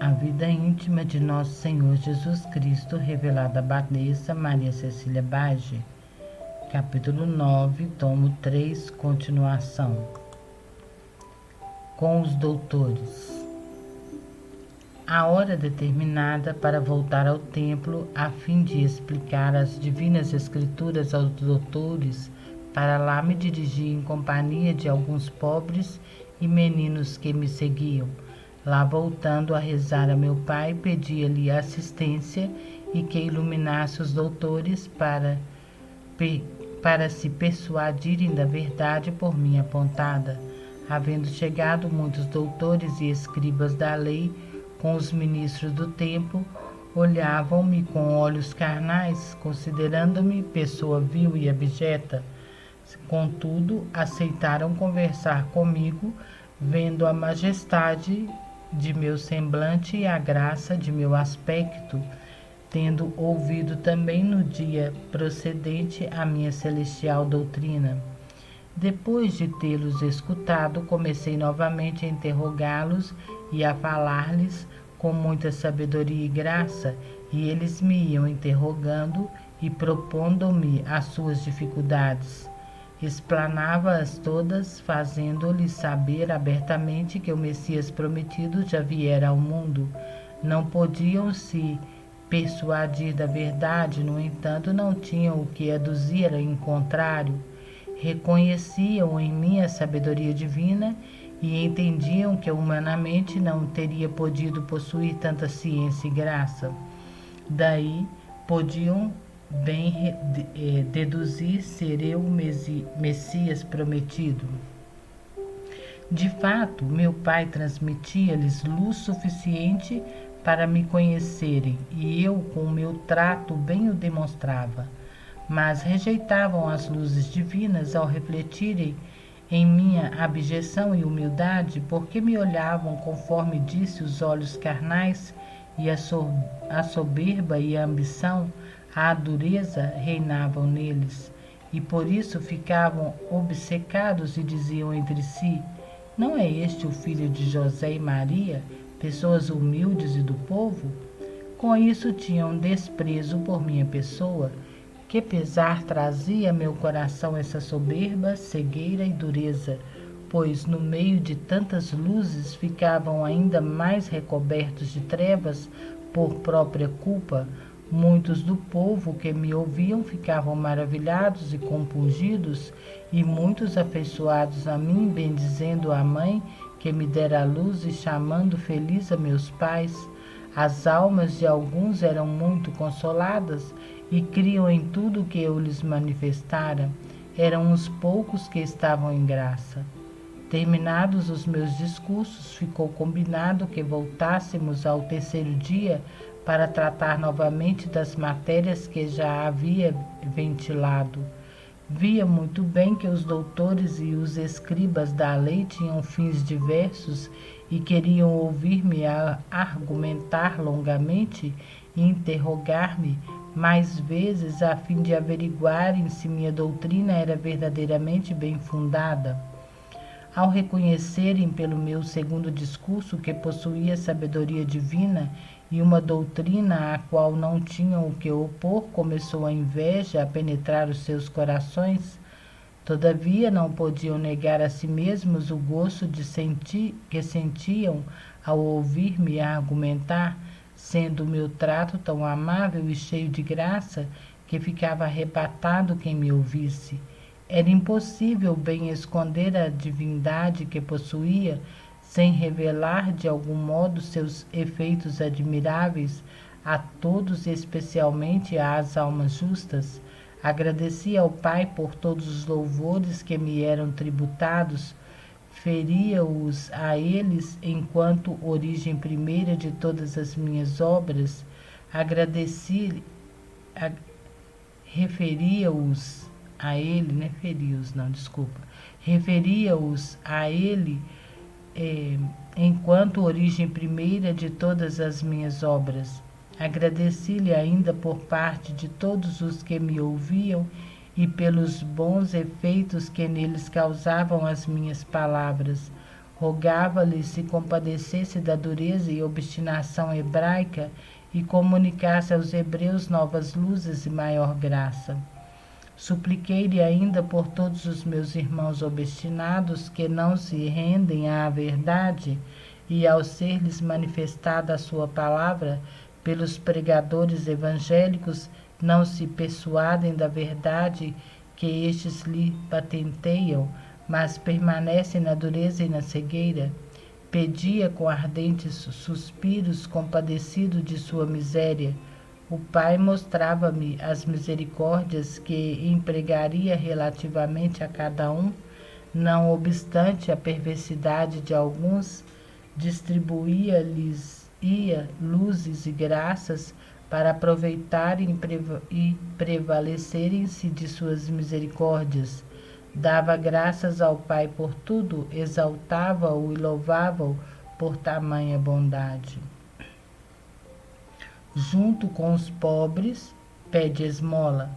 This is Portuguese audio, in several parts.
A vida íntima de nosso Senhor Jesus Cristo, revelada à Abadesa Maria Cecília Bage, capítulo 9, tomo 3, continuação. Com os doutores. A hora determinada para voltar ao templo, a fim de explicar as divinas escrituras aos doutores, para lá me dirigi em companhia de alguns pobres e meninos que me seguiam. Lá voltando a rezar a meu pai, pedia-lhe assistência e que iluminasse os doutores para se persuadirem da verdade por mim apontada. Havendo chegado muitos doutores e escribas da lei, com os ministros do templo, olhavam-me com olhos carnais, considerando-me pessoa vil e abjeta. Contudo, aceitaram conversar comigo, vendo a majestade de meu semblante e a graça de meu aspecto, tendo ouvido também no dia procedente a minha celestial doutrina. Depois de tê-los escutado, comecei novamente a interrogá-los e a falar-lhes com muita sabedoria e graça, e eles me iam interrogando e propondo-me as suas dificuldades. Explanava-as todas, fazendo-lhes saber abertamente que o Messias prometido já viera ao mundo. Não podiam se persuadir da verdade, no entanto, não tinham o que aduzir em contrário. Reconheciam em mim a sabedoria divina e entendiam que humanamente não teria podido possuir tanta ciência e graça. Daí podiam bem deduzir ser eu o Messias prometido. De fato, meu pai transmitia-lhes luz suficiente para me conhecerem, e eu, com o meu trato, bem o demonstrava. Mas rejeitavam as luzes divinas ao refletirem em minha abjeção e humildade, porque me olhavam, conforme disse, os olhos carnais, e a soberba e a ambição, a dureza reinavam neles, e por isso ficavam obcecados e diziam entre si: não é este o filho de José e Maria, pessoas humildes e do povo? Com isso tinham desprezo por minha pessoa. Que pesar trazia a meu coração essa soberba, cegueira e dureza, pois no meio de tantas luzes ficavam ainda mais recobertos de trevas por própria culpa. Muitos do povo que me ouviam ficavam maravilhados e compungidos, e muitos afeiçoados a mim, bendizendo a mãe que me dera a luz e chamando feliz a meus pais. As almas de alguns eram muito consoladas e criam em tudo o que eu lhes manifestara. Eram os poucos que estavam em graça. Terminados os meus discursos, ficou combinado que voltássemos ao terceiro dia para tratar novamente das matérias que já havia ventilado. Via muito bem que os doutores e os escribas da lei tinham fins diversos e queriam ouvir-me argumentar longamente e interrogar-me mais vezes a fim de averiguarem se minha doutrina era verdadeiramente bem fundada. Ao reconhecerem pelo meu segundo discurso que possuía sabedoria divina e uma doutrina à qual não tinham o que opor, começou a inveja a penetrar os seus corações. Todavia não podiam negar a si mesmos o gosto que sentiam ao ouvir-me argumentar, sendo o meu trato tão amável e cheio de graça que ficava arrebatado quem me ouvisse. Era impossível bem esconder a divindade que possuía, sem revelar de algum modo seus efeitos admiráveis a todos, especialmente às almas justas. Agradeci ao Pai por todos os louvores que me eram tributados, feria-os a eles enquanto origem primeira de todas as minhas obras, referia-os a ele, referia-os a ele enquanto origem primeira de todas as minhas obras. Agradeci-lhe ainda por parte de todos os que me ouviam e pelos bons efeitos que neles causavam as minhas palavras. Rogava-lhe se compadecesse da dureza e obstinação hebraica e comunicasse aos hebreus novas luzes e maior graça. Supliquei-lhe ainda por todos os meus irmãos obstinados que não se rendem à verdade e, ao ser-lhes manifestada a sua palavra pelos pregadores evangélicos, não se persuadem da verdade que estes lhe patenteiam, mas permanecem na dureza e na cegueira. Pedia com ardentes suspiros, compadecido de sua miséria. O Pai mostrava-me as misericórdias que empregaria relativamente a cada um, não obstante a perversidade de alguns, distribuía-lhes luzes e graças para aproveitarem e prevalecerem-se de suas misericórdias. Dava graças ao Pai por tudo, exaltava-o e louvava-o por tamanha bondade. Junto com os pobres, pede esmola.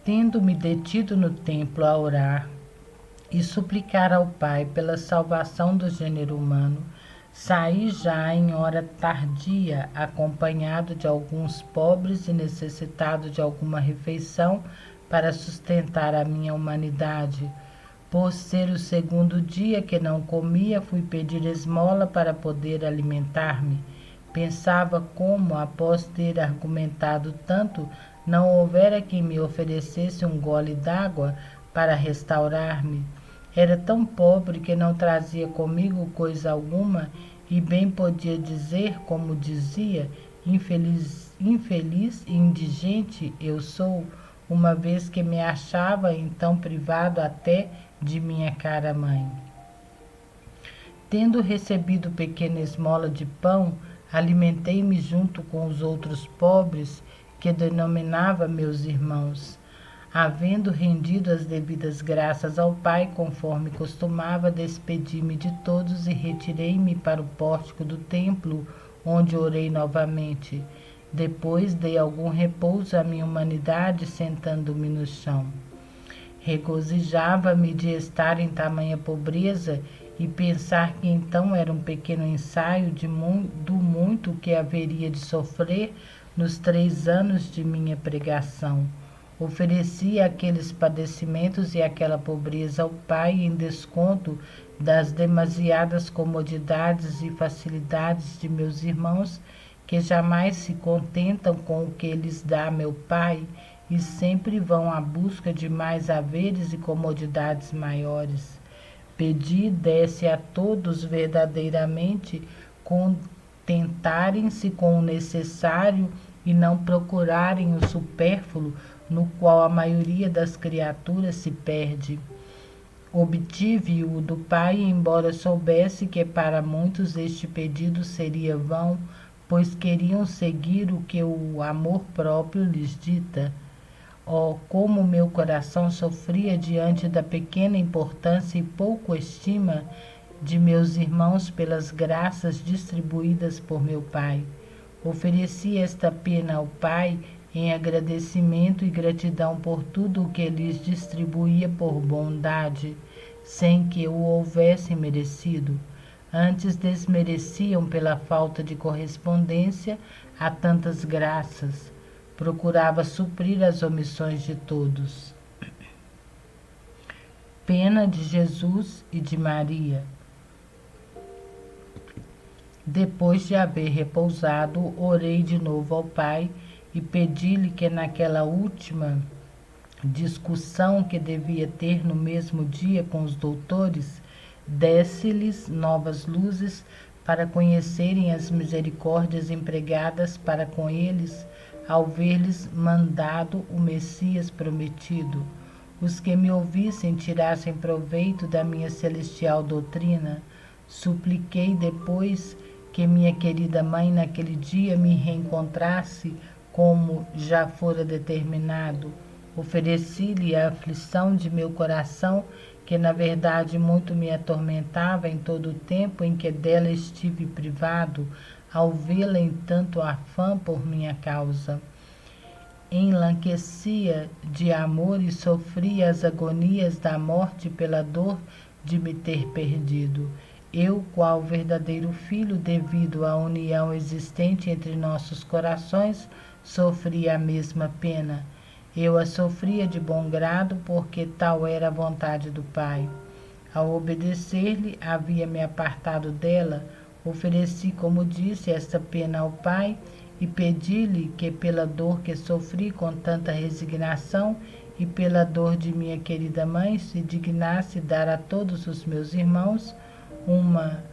Tendo-me detido no templo a orar e suplicar ao Pai pela salvação do gênero humano, saí já em hora tardia, acompanhado de alguns pobres e necessitado de alguma refeição para sustentar a minha humanidade. Por ser o segundo dia que não comia, fui pedir esmola para poder alimentar-me. Pensava como, após ter argumentado tanto, não houvera quem me oferecesse um gole d'água para restaurar-me. Era tão pobre que não trazia comigo coisa alguma e bem podia dizer, como dizia, infeliz e indigente eu sou, uma vez que me achava então privado até de minha cara mãe. Tendo recebido pequena esmola de pão, alimentei-me junto com os outros pobres, que denominava meus irmãos. Havendo rendido as devidas graças ao Pai, conforme costumava, despedi-me de todos e retirei-me para o pórtico do templo, onde orei novamente. Depois dei algum repouso à minha humanidade, sentando-me no chão. Regozijava-me de estar em tamanha pobreza e pensar que então era um pequeno ensaio do muito que haveria de sofrer nos 3 anos de minha pregação. Oferecia aqueles padecimentos e aquela pobreza ao Pai em desconto das demasiadas comodidades e facilidades de meus irmãos, que jamais se contentam com o que lhes dá meu Pai e sempre vão à busca de mais haveres e comodidades maiores. Pedi e desse a todos verdadeiramente, contentarem-se com o necessário e não procurarem o supérfluo, no qual a maioria das criaturas se perde. Obtive-o do Pai, embora soubesse que para muitos este pedido seria vão, pois queriam seguir o que o amor próprio lhes dita. Oh, como meu coração sofria diante da pequena importância e pouco estima de meus irmãos pelas graças distribuídas por meu Pai. Ofereci esta pena ao Pai em agradecimento e gratidão por tudo o que lhes distribuía por bondade, sem que o houvessem merecido. Antes desmereciam pela falta de correspondência a tantas graças. Procurava suprir as omissões de todos. Pena de Jesus e de Maria. Depois de haver repousado, orei de novo ao Pai e pedi-lhe que naquela última discussão que devia ter no mesmo dia com os doutores, desse-lhes novas luzes para conhecerem as misericórdias empregadas para com eles, ao ver-lhes mandado o Messias prometido. Os que me ouvissem tirassem proveito da minha celestial doutrina. Supliquei depois que minha querida mãe naquele dia me reencontrasse como já fora determinado. Ofereci-lhe a aflição de meu coração, que na verdade muito me atormentava em todo o tempo em que dela estive privado, ao vê-la em tanto afã por minha causa. Enlanquecia de amor e sofria as agonias da morte pela dor de me ter perdido. Eu, qual verdadeiro filho, devido à união existente entre nossos corações, sofri a mesma pena. Eu a sofria de bom grado, porque tal era a vontade do Pai. Ao obedecer-lhe, havia-me apartado dela, ofereci, como disse, esta pena ao Pai, e pedi-lhe que, pela dor que sofri com tanta resignação, e pela dor de minha querida mãe, se dignasse dar a todos os meus irmãos uma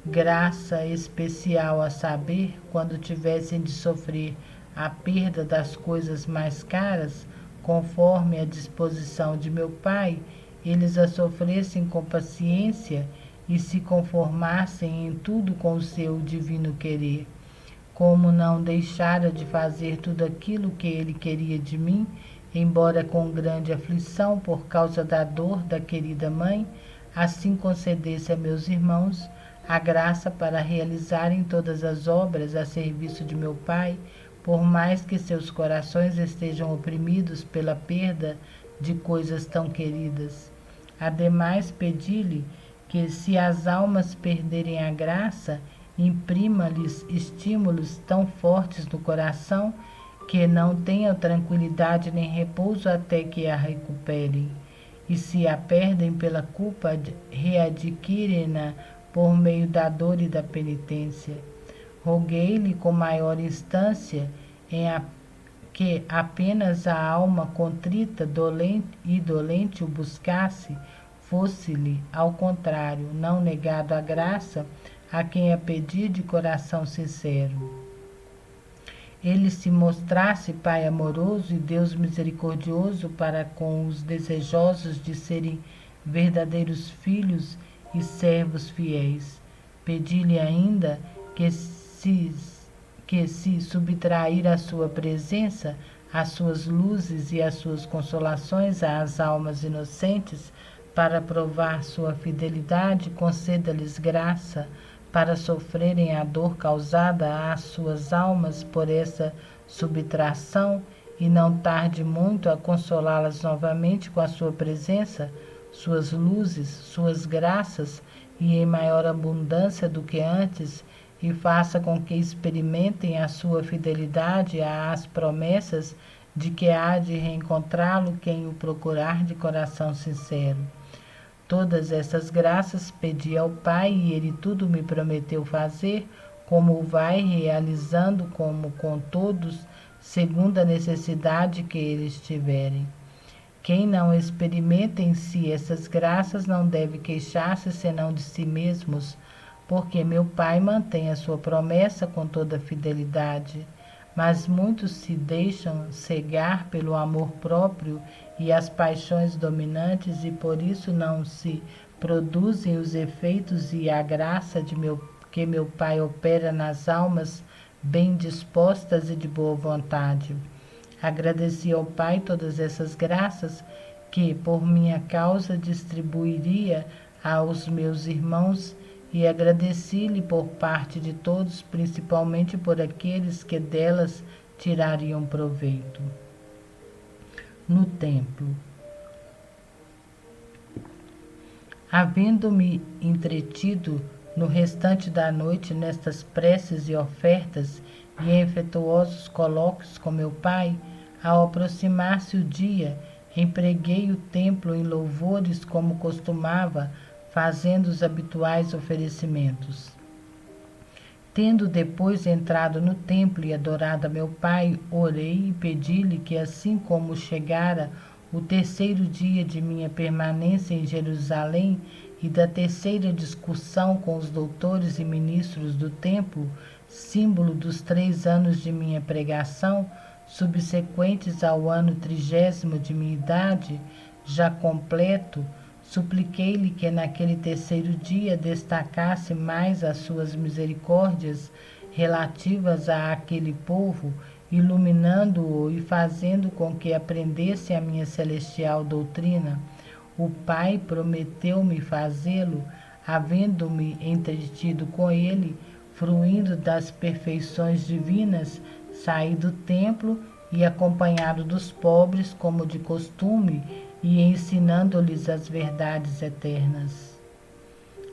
graça especial, a saber, quando tivessem de sofrer a perda das coisas mais caras, conforme a disposição de meu Pai, eles a sofressem com paciência e se conformassem em tudo com o seu divino querer. Como não deixara de fazer tudo aquilo que ele queria de mim, embora com grande aflição por causa da dor da querida mãe, assim concedesse a meus irmãos a graça para realizarem todas as obras a serviço de meu Pai, por mais que seus corações estejam oprimidos pela perda de coisas tão queridas. Ademais, pedi-lhe que, se as almas perderem a graça, imprima-lhes estímulos tão fortes no coração que não tenham tranquilidade nem repouso até que a recuperem. E se a perdem pela culpa, readquirem-na por meio da dor e da penitência. Roguei-lhe com maior instância que apenas a alma contrita e dolente o buscasse, fosse-lhe, ao contrário, não negado a graça a quem a pedir de coração sincero. Ele se mostrasse Pai amoroso e Deus misericordioso para com os desejosos de serem verdadeiros filhos e servos fiéis. Pedi-lhe ainda que se subtrair à sua presença, às suas luzes e às suas consolações às almas inocentes, para provar sua fidelidade, conceda-lhes graça para sofrerem a dor causada às suas almas por essa subtração, e não tarde muito a consolá-las novamente com a sua presença, suas luzes, suas graças, e em maior abundância do que antes, e faça com que experimentem a sua fidelidade às promessas de que há de reencontrá-lo quem o procurar de coração sincero. Todas essas graças pedi ao Pai, e Ele tudo me prometeu fazer, como o vai realizando como com todos, segundo a necessidade que eles tiverem. Quem não experimenta em si essas graças não deve queixar-se senão de si mesmos, porque meu Pai mantém a sua promessa com toda fidelidade. Mas muitos se deixam cegar pelo amor próprio e as paixões dominantes, e por isso não se produzem os efeitos e a graça que meu Pai opera nas almas bem dispostas e de boa vontade. Agradeci ao Pai todas essas graças que, por minha causa, distribuiria aos meus irmãos, e agradeci-lhe por parte de todos, principalmente por aqueles que delas tirariam proveito. No templo. Havendo-me entretido no restante da noite nestas preces e ofertas e em afetuosos colóquios com meu Pai, ao aproximar-se o dia, empreguei o templo em louvores como costumava, fazendo os habituais oferecimentos. Tendo depois entrado no templo e adorado a meu Pai, orei e pedi-lhe que, assim como chegara o terceiro dia de minha permanência em Jerusalém e da terceira discussão com os doutores e ministros do templo, símbolo dos 3 anos de minha pregação, subsequentes ao ano 30º de minha idade, já completo, supliquei-lhe que naquele terceiro dia destacasse mais as suas misericórdias relativas àquele povo, iluminando-o e fazendo com que aprendesse a minha celestial doutrina. O Pai prometeu-me fazê-lo, havendo-me entretido com ele, fruindo das perfeições divinas, saí do templo e, acompanhado dos pobres, como de costume, e ensinando-lhes as verdades eternas.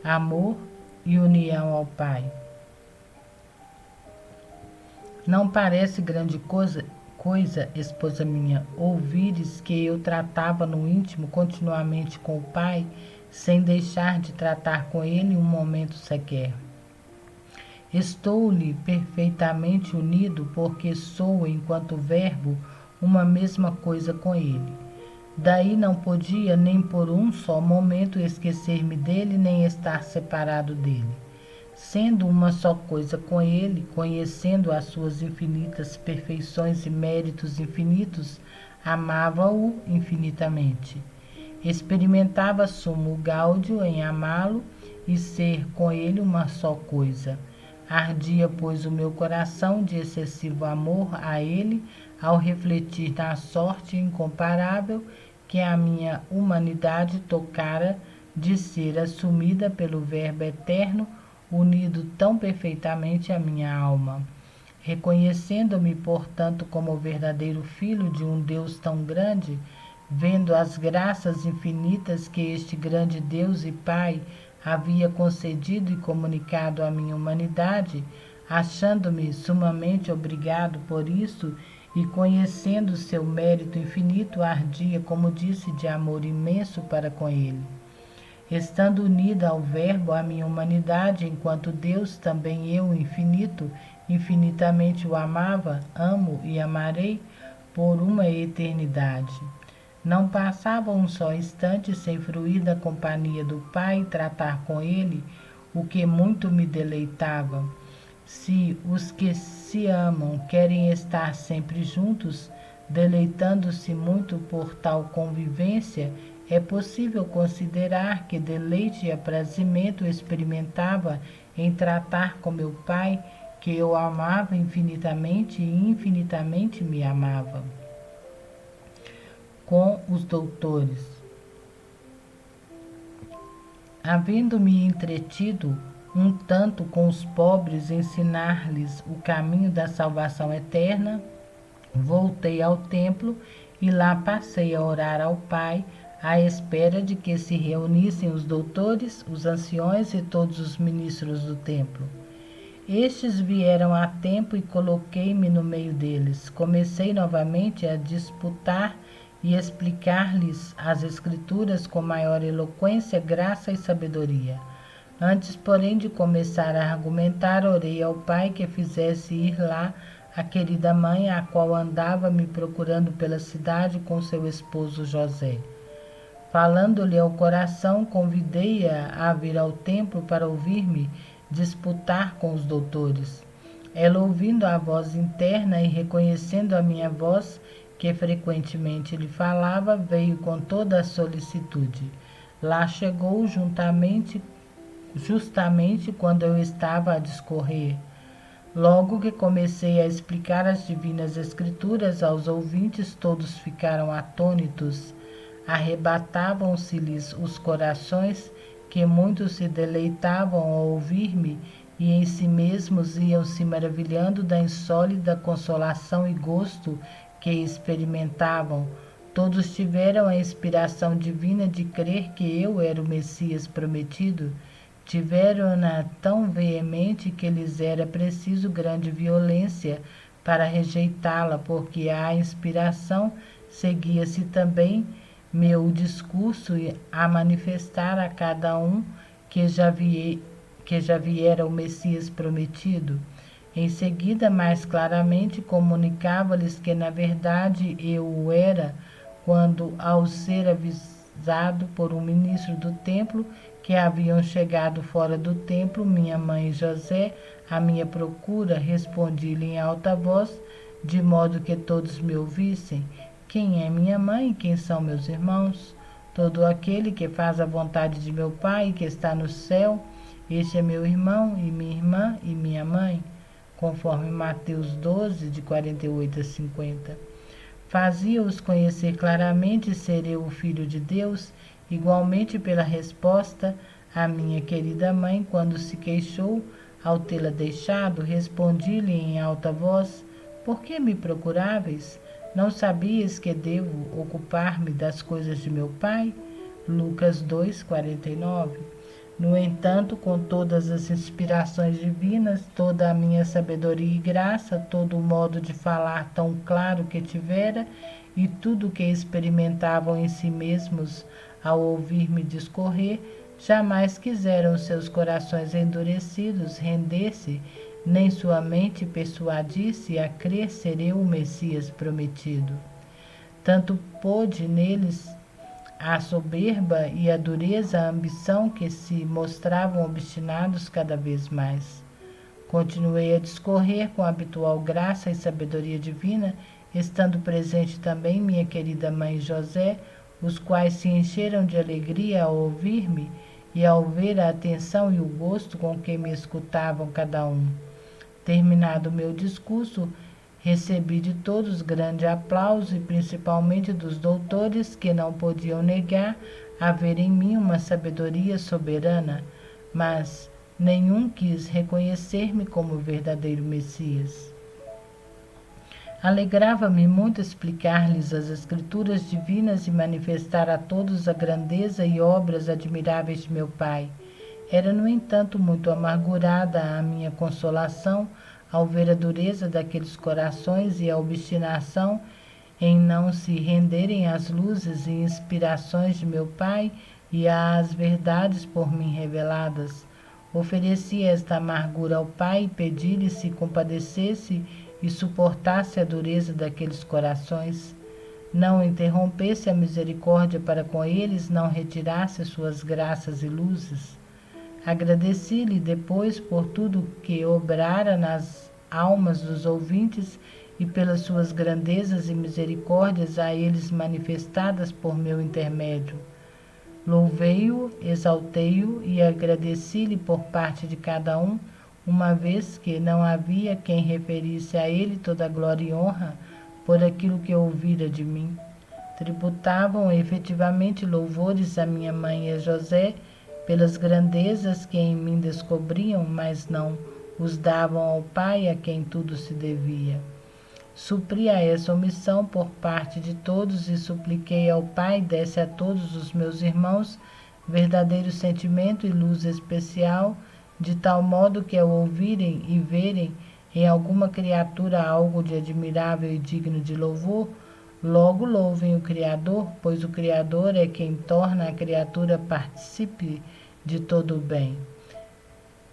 amor e união ao Pai. Não parece grande coisa, esposa minha, ouvires que eu tratava no íntimo continuamente com o Pai, sem deixar de tratar com ele um momento sequer. Estou-lhe perfeitamente unido, porque sou, enquanto verbo, uma mesma coisa com ele. Daí não podia nem por um só momento esquecer-me dele, nem estar separado dele. Sendo uma só coisa com ele, conhecendo as suas infinitas perfeições e méritos infinitos, amava-o infinitamente. Experimentava sumo gáudio em amá-lo e ser com ele uma só coisa. Ardia, pois, o meu coração de excessivo amor a ele, ao refletir na sorte incomparável que a minha humanidade tocara de ser assumida pelo Verbo eterno, unido tão perfeitamente à minha alma. Reconhecendo-me, portanto, como verdadeiro filho de um Deus tão grande, vendo as graças infinitas que este grande Deus e Pai havia concedido e comunicado à minha humanidade, achando-me sumamente obrigado por isso e conhecendo seu mérito infinito, ardia, como disse, de amor imenso para com ele. Estando unida ao Verbo, à minha humanidade, enquanto Deus, também eu, infinito, infinitamente o amava, amo e amarei por uma eternidade. Não passava um só instante sem fruir da companhia do Pai e tratar com ele, o que muito me deleitava. Se os que se amam querem estar sempre juntos, deleitando-se muito por tal convivência, é possível considerar que deleite e aprazimento experimentava em tratar com meu Pai, que eu amava infinitamente e infinitamente me amava. Com os doutores. Havendo-me entretido um tanto com os pobres, ensinar-lhes o caminho da salvação eterna, voltei ao templo e lá passei a orar ao Pai, à espera de que se reunissem os doutores, os anciões e todos os ministros do templo. Estes vieram a tempo e coloquei-me no meio deles. Comecei novamente a disputar e explicar-lhes as Escrituras com maior eloquência, graça e sabedoria. Antes, porém, de começar a argumentar, orei ao Pai que fizesse ir lá a querida mãe, a qual andava me procurando pela cidade com seu esposo José. Falando-lhe ao coração, convidei-a a vir ao templo para ouvir-me disputar com os doutores. Ela, ouvindo a voz interna e reconhecendo a minha voz, que frequentemente lhe falava, veio com toda a solicitude. Lá chegou justamente quando eu estava a discorrer. Logo que comecei a explicar as divinas escrituras aos ouvintes, todos ficaram atônitos. Arrebatavam-se-lhes os corações, que muitos se deleitavam ao ouvir-me, e em si mesmos iam se maravilhando da insólita consolação e gosto que experimentavam. Todos tiveram a inspiração divina de crer que eu era o Messias prometido. Tiveram-na tão veemente que lhes era preciso grande violência para rejeitá-la, porque a inspiração seguia-se também meu discurso a manifestar a cada um que já viera o Messias prometido. Em seguida, mais claramente, comunicava-lhes que, na verdade, eu o era, quando, ao ser avisado por um ministro do templo, que haviam chegado fora do templo, minha mãe e José, à minha procura, respondi-lhe em alta voz, de modo que todos me ouvissem: quem é minha mãe e quem são meus irmãos? Todo aquele que faz a vontade de meu Pai, que está no céu, este é meu irmão e minha irmã e minha mãe, conforme Mateus 12, de 48 a 50. Fazia-os conhecer claramente ser eu o Filho de Deus, igualmente pela resposta à minha querida mãe, quando se queixou, ao tê-la deixado, respondi-lhe em alta voz: por que me procuráveis? Não sabias que devo ocupar-me das coisas de meu Pai? Lucas 2, 49. No entanto, com todas as inspirações divinas, toda a minha sabedoria e graça, todo o modo de falar tão claro que tivera, e tudo que experimentavam em si mesmos ao ouvir-me discorrer, jamais quiseram seus corações endurecidos render-se, nem sua mente persuadir-se a crer ser eu o Messias prometido. Tanto pôde neles a soberba e a dureza, a ambição, que se mostravam obstinados cada vez mais. Continuei a discorrer com a habitual graça e sabedoria divina, estando presente também minha querida mãe José, os quais se encheram de alegria ao ouvir-me e ao ver a atenção e o gosto com que me escutavam cada um. Terminado o meu discurso, recebi de todos grande aplauso e principalmente dos doutores, que não podiam negar haver em mim uma sabedoria soberana, mas nenhum quis reconhecer-me como verdadeiro Messias. Alegrava-me muito explicar-lhes as Escrituras divinas e manifestar a todos a grandeza e obras admiráveis de meu Pai. Era, no entanto, muito amargurada a minha consolação ao ver a dureza daqueles corações e a obstinação em não se renderem às luzes e inspirações de meu Pai e às verdades por mim reveladas. Ofereci esta amargura ao Pai e pedi-lhe se compadecesse e suportasse a dureza daqueles corações, não interrompesse a misericórdia para com eles, não retirasse suas graças e luzes. Agradeci-lhe depois por tudo que obrara nas almas dos ouvintes e pelas suas grandezas e misericórdias a eles manifestadas por meu intermédio. Louvei-o, exaltei-o e agradeci-lhe por parte de cada um, uma vez que não havia quem referisse a ele toda a glória e honra por aquilo que ouvira de mim. Tributavam efetivamente louvores a minha mãe e a José pelas grandezas que em mim descobriam, mas não os davam ao Pai a quem tudo se devia. Supria essa omissão por parte de todos e supliquei ao Pai desse a todos os meus irmãos verdadeiro sentimento e luz especial, de tal modo que ao ouvirem e verem em alguma criatura algo de admirável e digno de louvor, logo louvem o Criador, pois o Criador é quem torna a criatura partícipe de todo o bem.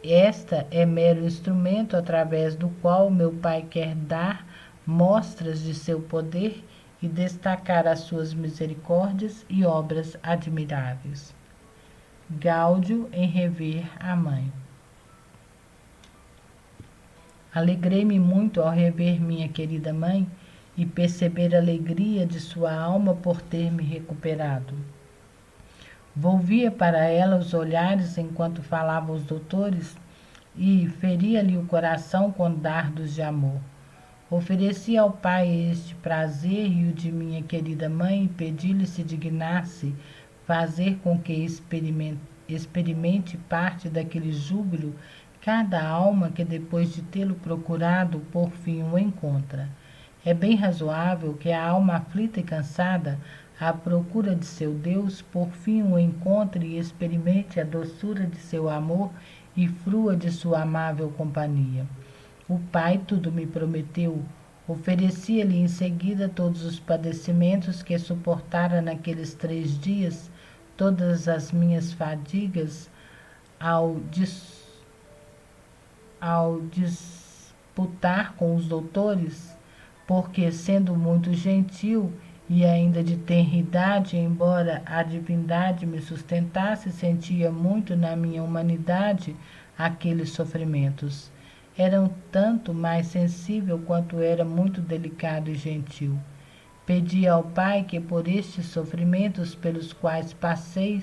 Esta é mero instrumento através do qual meu Pai quer dar mostras de seu poder e destacar as suas misericórdias e obras admiráveis. Gáudio em rever a mãe. Alegrei-me muito ao rever minha querida mãe e perceber a alegria de sua alma por ter me recuperado. Volvia para ela os olhares enquanto falavam os doutores e feria-lhe o coração com dardos de amor. Ofereci ao Pai este prazer e o de minha querida mãe e pedi-lhe se dignasse fazer com que experimente parte daquele júbilo cada alma que depois de tê-lo procurado por fim o encontra. É bem razoável que a alma aflita e cansada à procura de seu Deus por fim o encontre e experimente a doçura de seu amor e frua de sua amável companhia. O Pai tudo me prometeu. Oferecia-lhe em seguida todos os padecimentos que suportara naqueles 3 dias, todas as minhas fadigas ao disputar com os doutores, porque, sendo muito gentil e ainda de tenra idade, embora a divindade me sustentasse, sentia muito na minha humanidade aqueles sofrimentos. Era um tanto mais sensível quanto era muito delicado e gentil. Pedi ao Pai que por estes sofrimentos pelos quais passei,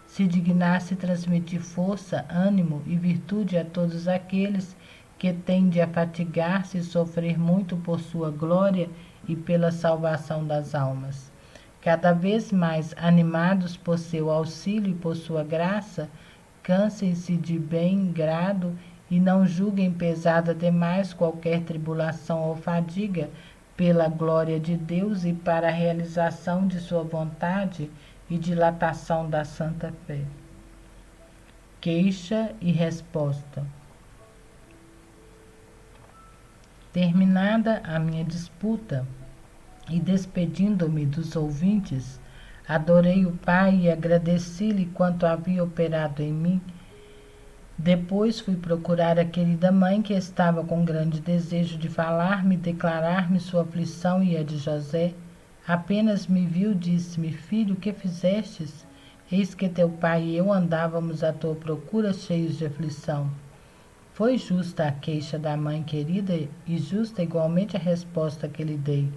se dignasse transmitir força, ânimo e virtude a todos aqueles que tendem a fatigar-se e sofrer muito por sua glória e pela salvação das almas. Cada vez mais animados por seu auxílio e por sua graça, cansem-se de bem grado e não julguem pesada demais qualquer tribulação ou fadiga, pela glória de Deus e para a realização de sua vontade e dilatação da santa fé. Queixa e resposta. Terminada a minha disputa e despedindo-me dos ouvintes, adorei o Pai e agradeci-lhe quanto havia operado em mim. Depois fui procurar a querida mãe, que estava com grande desejo de falar-me, declarar-me sua aflição e a de José. Apenas me viu, disse-me: Filho, que fizestes? Eis que teu pai e eu andávamos à tua procura, cheios de aflição. Foi justa a queixa da mãe querida e justa igualmente a resposta que lhe dei.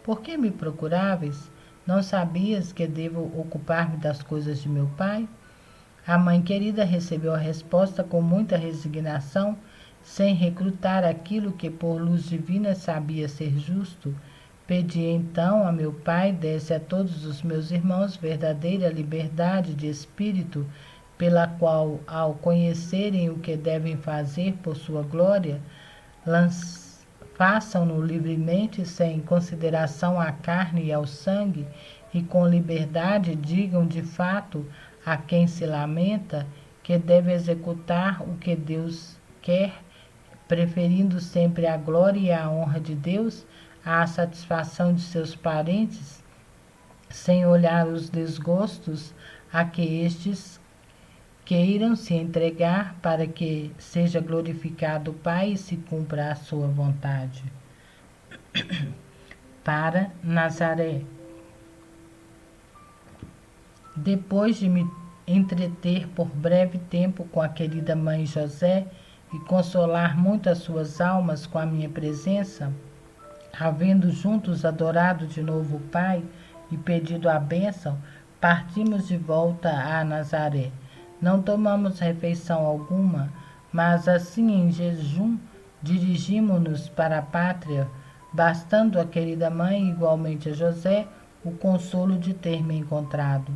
Por que me procuráveis? Não sabias que devo ocupar-me das coisas de meu pai? A mãe querida recebeu a resposta com muita resignação, sem recrutar aquilo que por luz divina sabia ser justo. Pedi então a meu pai desse a todos os meus irmãos verdadeira liberdade de espírito, pela qual, ao conhecerem o que devem fazer por sua glória, façam-no livremente, sem consideração à carne e ao sangue, e com liberdade digam de fato a quem se lamenta que deve executar o que Deus quer, preferindo sempre a glória e a honra de Deus à satisfação de seus parentes, sem olhar os desgostos a que estes queiram se entregar, para que seja glorificado o Pai e se cumpra a sua vontade. Para Nazaré. Depois de me entreter por breve tempo com a querida mãe José e consolar muito as suas almas com a minha presença, havendo juntos adorado de novo o Pai e pedido a bênção, partimos de volta a Nazaré. Não tomamos refeição alguma, mas assim em jejum dirigimo-nos para a pátria, bastando a querida mãe e igualmente a José o consolo de ter me encontrado.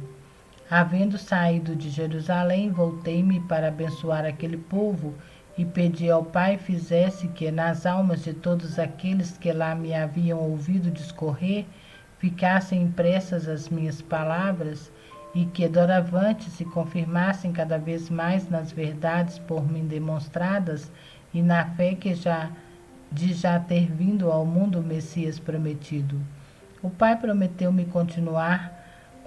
Havendo saído de Jerusalém, voltei-me para abençoar aquele povo e pedi ao Pai fizesse que nas almas de todos aqueles que lá me haviam ouvido discorrer ficassem impressas as minhas palavras e que doravante se confirmassem cada vez mais nas verdades por mim demonstradas e na fé que já ter vindo ao mundo o Messias prometido. O Pai prometeu-me continuar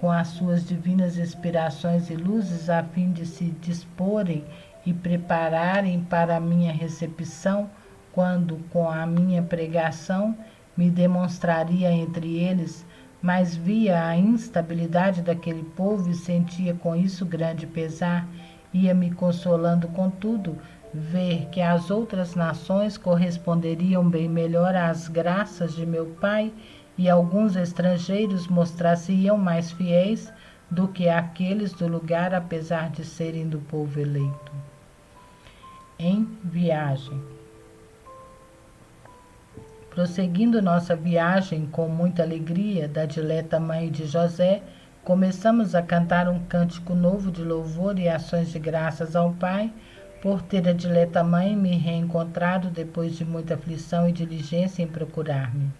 com as suas divinas inspirações e luzes a fim de se disporem e prepararem para a minha recepção, quando com a minha pregação me demonstraria entre eles, mas via a instabilidade daquele povo e sentia com isso grande pesar. Ia-me consolando, contudo, ver que as outras nações corresponderiam bem melhor às graças de meu Pai e alguns estrangeiros mostrar-se-iam mais fiéis do que aqueles do lugar, apesar de serem do povo eleito. Em viagem. Prosseguindo nossa viagem com muita alegria da dileta mãe de José, começamos a cantar um cântico novo de louvor e ações de graças ao Pai, por ter a dileta mãe me reencontrado depois de muita aflição e diligência em procurar-me.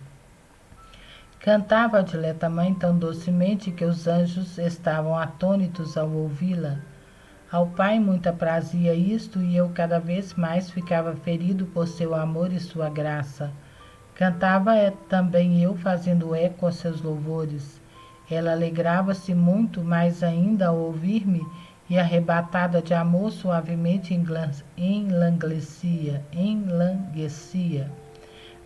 Cantava a dileta mãe tão docemente que os anjos estavam atônitos ao ouvi-la. Ao Pai muito aprazia isto e eu cada vez mais ficava ferido por seu amor e sua graça. Cantava também eu, fazendo eco aos seus louvores. Ela alegrava-se muito mais ainda ao ouvir-me e, arrebatada de amor, suavemente enlanguecia.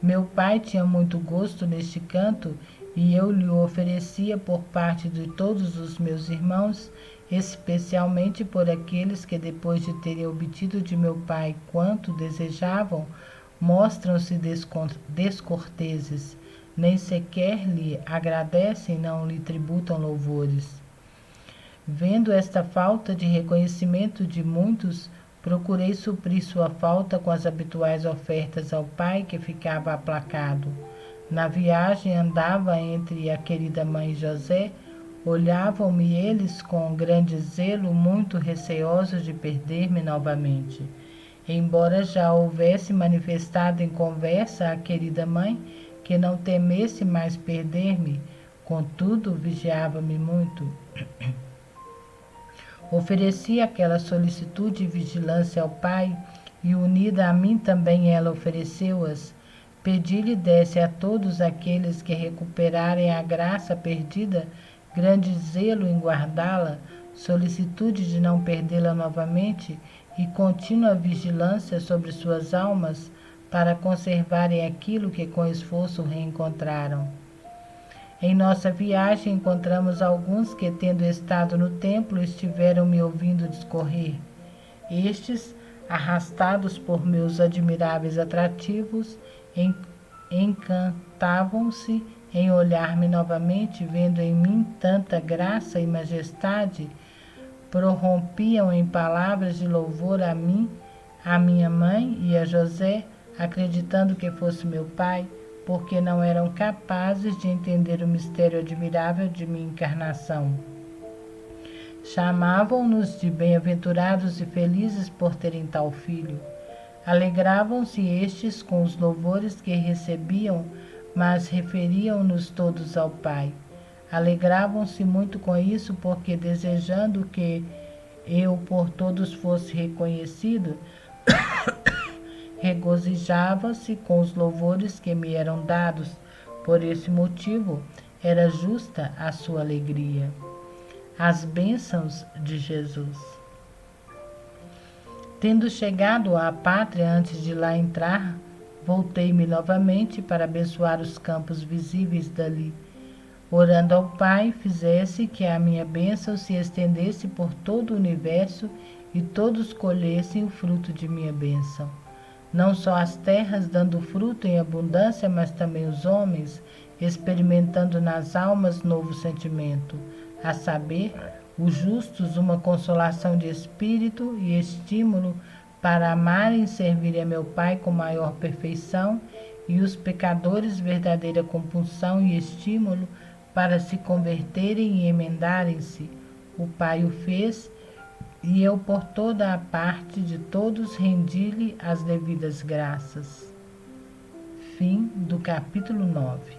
Meu pai tinha muito gosto neste canto e eu lhe oferecia por parte de todos os meus irmãos, especialmente por aqueles que, depois de terem obtido de meu pai quanto desejavam, mostram-se descorteses, nem sequer lhe agradecem, não lhe tributam louvores. Vendo esta falta de reconhecimento de muitos, procurei suprir sua falta com as habituais ofertas ao Pai, que ficava aplacado. Na viagem andava entre a querida mãe José, olhavam-me eles com grande zelo, muito receosos de perder-me novamente. Embora já houvesse manifestado em conversa à querida mãe que não temesse mais perder-me, contudo vigiava-me muito. Ofereci aquela solicitude e vigilância ao Pai, e unida a mim também ela ofereceu-as. Pedi-lhe desse a todos aqueles que recuperarem a graça perdida, grande zelo em guardá-la, solicitude de não perdê-la novamente e contínua vigilância sobre suas almas, para conservarem aquilo que com esforço reencontraram. Em nossa viagem encontramos alguns que, tendo estado no templo, estiveram me ouvindo discorrer. Estes, arrastados por meus admiráveis atrativos, encantavam-se em olhar-me novamente, vendo em mim tanta graça e majestade, prorrompiam em palavras de louvor a mim, a minha mãe e a José, acreditando que fosse meu pai, porque não eram capazes de entender o mistério admirável de minha encarnação. Chamavam-nos de bem-aventurados e felizes por terem tal filho. Alegravam-se estes com os louvores que recebiam, mas referiam-nos todos ao Pai. Alegravam-se muito com isso, porque, desejando que eu por todos fosse reconhecido, regozijava-se com os louvores que me eram dados. Por esse motivo, era justa a sua alegria. As bênçãos de Jesus. Tendo chegado à pátria antes de lá entrar, voltei-me novamente para abençoar os campos visíveis dali, orando ao Pai, fizesse que a minha bênção se estendesse por todo o universo e todos colhessem o fruto de minha bênção. Não só as terras dando fruto em abundância, mas também os homens, experimentando nas almas novo sentimento, a saber, os justos uma consolação de espírito e estímulo para amarem e servirem a meu Pai com maior perfeição, e os pecadores verdadeira compulsão e estímulo para se converterem e emendarem-se. O Pai o fez, e eu por toda a parte de todos rendi-lhe as devidas graças. Fim do capítulo 9.